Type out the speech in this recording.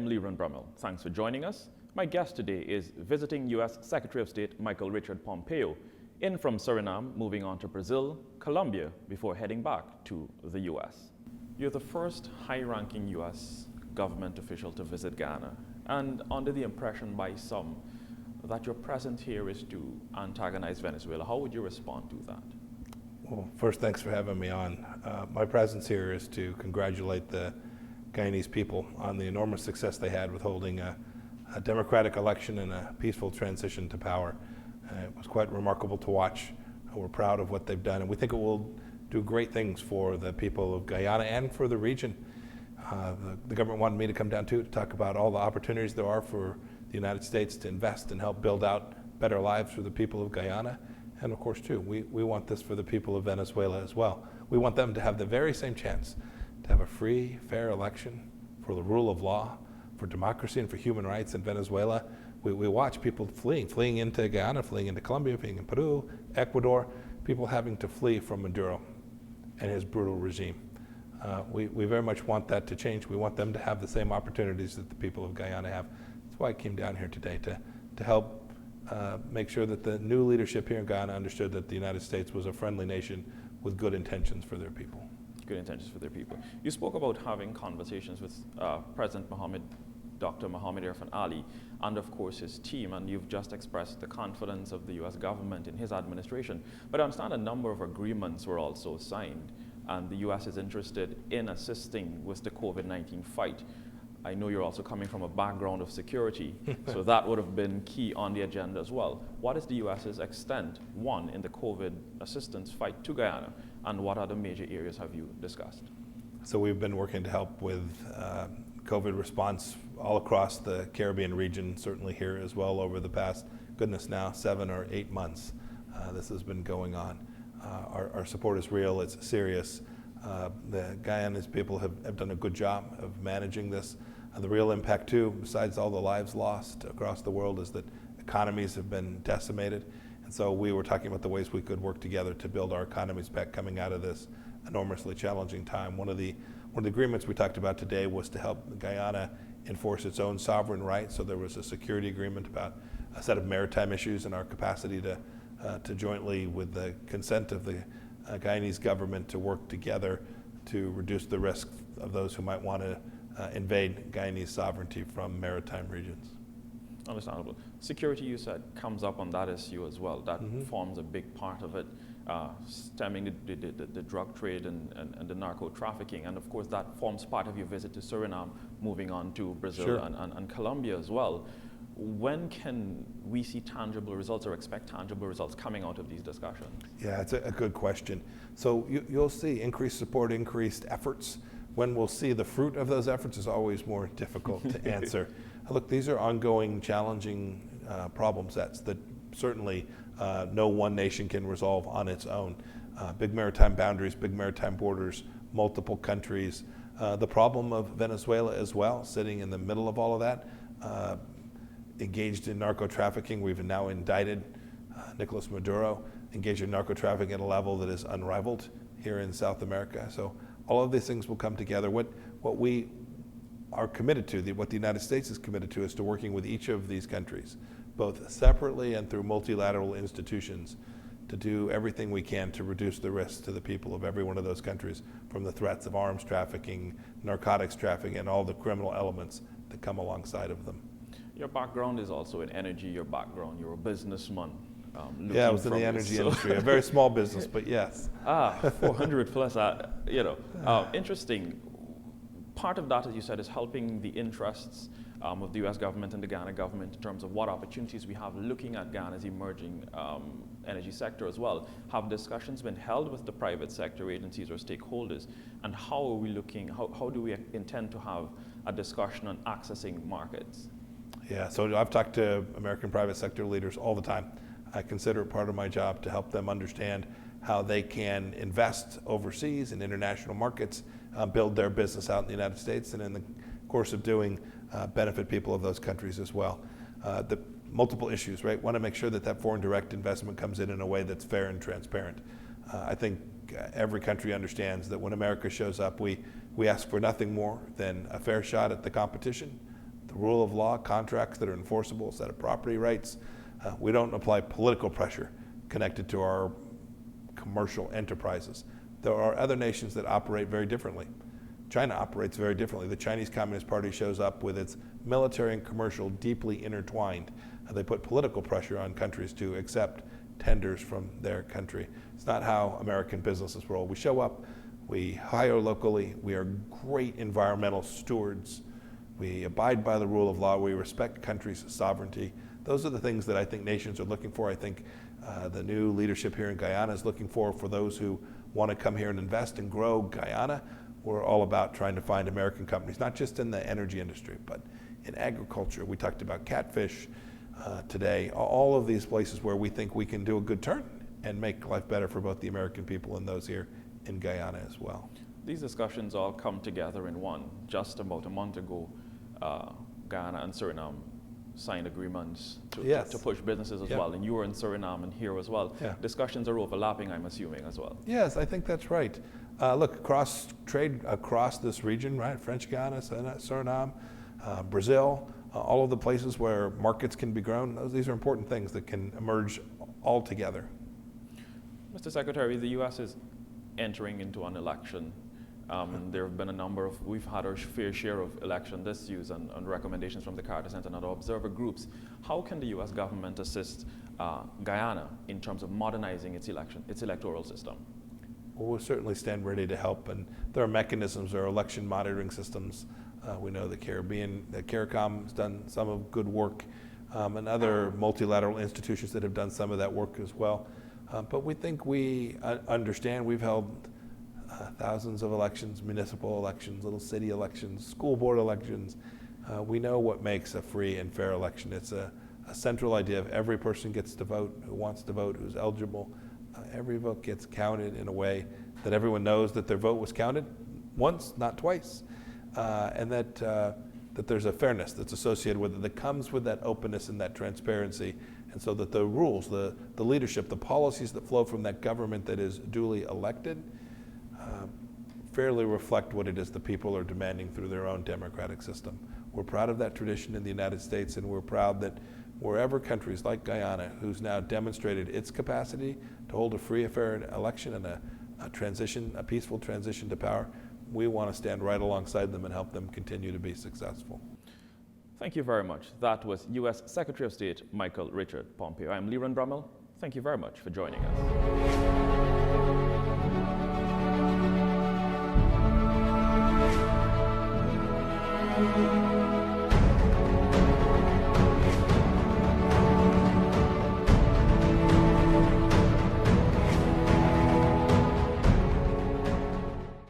am Leron Brummel. Thanks for joining us. My guest today is visiting U.S. Secretary of State Michael Richard Pompeo, in from Suriname, moving on to Brazil, Colombia, before heading back to the U.S. You're the first high-ranking U.S. government official to visit Guyana, and under the impression by some that your presence here is to antagonize Venezuela. How would you respond to that? Well, first, thanks for having me on. My presence here is to congratulate the Guyanese people on the enormous success they had with holding a democratic election and a peaceful transition to power. It was quite remarkable to watch. We're proud of what they've done, and we think it will do great things for the people of Guyana and for the region. The government wanted me to come down to talk about all the opportunities there are for the United States to invest and help build out better lives for the people of Guyana. And of course, too, we want this for the people of Venezuela as well. We want them to have the very same chance to have a free, fair election for the rule of law, for democracy and for human rights in Venezuela. We watch people fleeing into Guyana, fleeing into Colombia, fleeing in Peru, Ecuador, people having to flee from Maduro and his brutal regime. We very much want that to change. We want them to have the same opportunities that the people of Guyana have. That's why I came down here today, to help make sure that the new leadership here in Guyana understood that the United States was a friendly nation with good intentions for their people. Good intentions for their people. You spoke about having conversations with President Dr. Mohammed Irfan Ali, and of course his team, and you've just expressed the confidence of the U.S. government in his administration. But I understand a number of agreements were also signed, and the U.S. is interested in assisting with the COVID-19 fight. I know you're also coming from a background of security, so that would have been key on the agenda as well. What is the U.S.'s extent, one, in the COVID assistance fight to Guyana, and what other major areas have you discussed? So we've been working to help with COVID response all across the Caribbean region, certainly here as well over the past, goodness now, 7 or 8 months. This has been going on. Our support is real, it's serious. The Guyanese people have done a good job of managing this. The real impact too, besides all the lives lost across the world, is that economies have been decimated. And so we were talking about the ways we could work together to build our economies back coming out of this enormously challenging time. One of the agreements we talked about today was to help Guyana enforce its own sovereign rights. So there was a security agreement about a set of maritime issues and our capacity to jointly, with the consent of the Guyanese government, to work together to reduce the risk of those who might want to invade Guyanese sovereignty from maritime regions. Understandable. Security, you said, comes up on that issue as well. That forms a big part of it, stemming the drug trade and the narco trafficking. And of course, that forms part of your visit to Suriname, moving on to Brazil Sure. and Colombia as well. When can we see tangible results or expect tangible results coming out of these discussions? Yeah, it's a good question. So you'll see increased support, increased efforts. When we'll see the fruit of those efforts is always more difficult to answer. Look, these are ongoing, challenging problem sets that certainly no one nation can resolve on its own. Big maritime boundaries, big maritime borders, multiple countries. The problem of Venezuela as well, sitting in the middle of all of that. Engaged in narco trafficking. We've now indicted Nicolas Maduro, engaged in narco trafficking at a level that is unrivaled here in South America. So all of these things will come together. What we are committed to, what the United States is committed to, is to working with each of these countries, both separately and through multilateral institutions, to do everything we can to reduce the risks to the people of every one of those countries from the threats of arms trafficking, narcotics trafficking, and all the criminal elements that come alongside of them. Your background is also in energy. You're a businessman. Yeah, I was in the energy industry, a very small business, but yes. 400 plus, interesting. Part of that, as you said, is helping the interests of the U.S. government and the Ghana government in terms of what opportunities we have looking at Ghana's emerging energy sector as well. Have discussions been held with the private sector agencies or stakeholders? And how are we looking, how do we intend to have a discussion on accessing markets? Yeah, so I've talked to American private sector leaders all the time. I consider it part of my job to help them understand how they can invest overseas in international markets, build their business out in the United States, and in the course of doing, benefit people of those countries as well. The multiple issues, right? Want to make sure that that foreign direct investment comes in a way that's fair and transparent. I think every country understands that when America shows up, we ask for nothing more than a fair shot at the competition, the rule of law, contracts that are enforceable, set of property rights. We don't apply political pressure connected to our commercial enterprises. There are other nations that operate very differently. China operates very differently. The Chinese Communist Party shows up with its military and commercial deeply intertwined. They put political pressure on countries to accept tenders from their country. It's not how American businesses roll. We show up, we hire locally, we are great environmental stewards, we abide by the rule of law, we respect countries' sovereignty. Those are the things that I think nations are looking for. I think the new leadership here in Guyana is looking for those who want to come here and invest and grow Guyana. We're all about trying to find American companies, not just in the energy industry, but in agriculture. We talked about catfish today, all of these places where we think we can do a good turn and make life better for both the American people and those here in Guyana as well. These discussions all come together in one. Just about a month ago, Guyana and Suriname signed agreements to push businesses as well, and you were in Suriname and here as well. Yeah. Discussions are overlapping, I'm assuming, as well. Yes, I think that's right. Look, across trade across this region, right? French Guyana, Suriname, Brazil, all of the places where markets can be grown, these are important things that can emerge all together. Mr. Secretary, the U.S. is entering into an election. There have been a number of, we've had our fair share of election issues and recommendations from the Carter Center and other observer groups. How can the U.S. government assist Guyana in terms of modernizing its electoral system? Well, we'll certainly stand ready to help, and there are mechanisms, there are election monitoring systems. We know the CARICOM has done some of good work, and other multilateral institutions that have done some of that work as well. But we think we understand. We've held thousands of elections, municipal elections, little city elections, school board elections. We know what makes a free and fair election. It's a central idea of every person gets to vote, who wants to vote, who's eligible. Every vote gets counted in a way that everyone knows that their vote was counted once, not twice, and that there's a fairness that's associated with it, that comes with that openness and that transparency, and so that the rules, the leadership, the policies that flow from that government that is duly elected fairly reflect what it is the people are demanding through their own democratic system. We're proud of that tradition in the United States, and we're proud that wherever countries like Guyana, who's now demonstrated its capacity to hold a free, fair election and a peaceful transition to power, we want to stand right alongside them and help them continue to be successful. Thank you very much. That was U.S. Secretary of State Michael Richard Pompeo. I'm Leron Brummel. Thank you very much for joining us.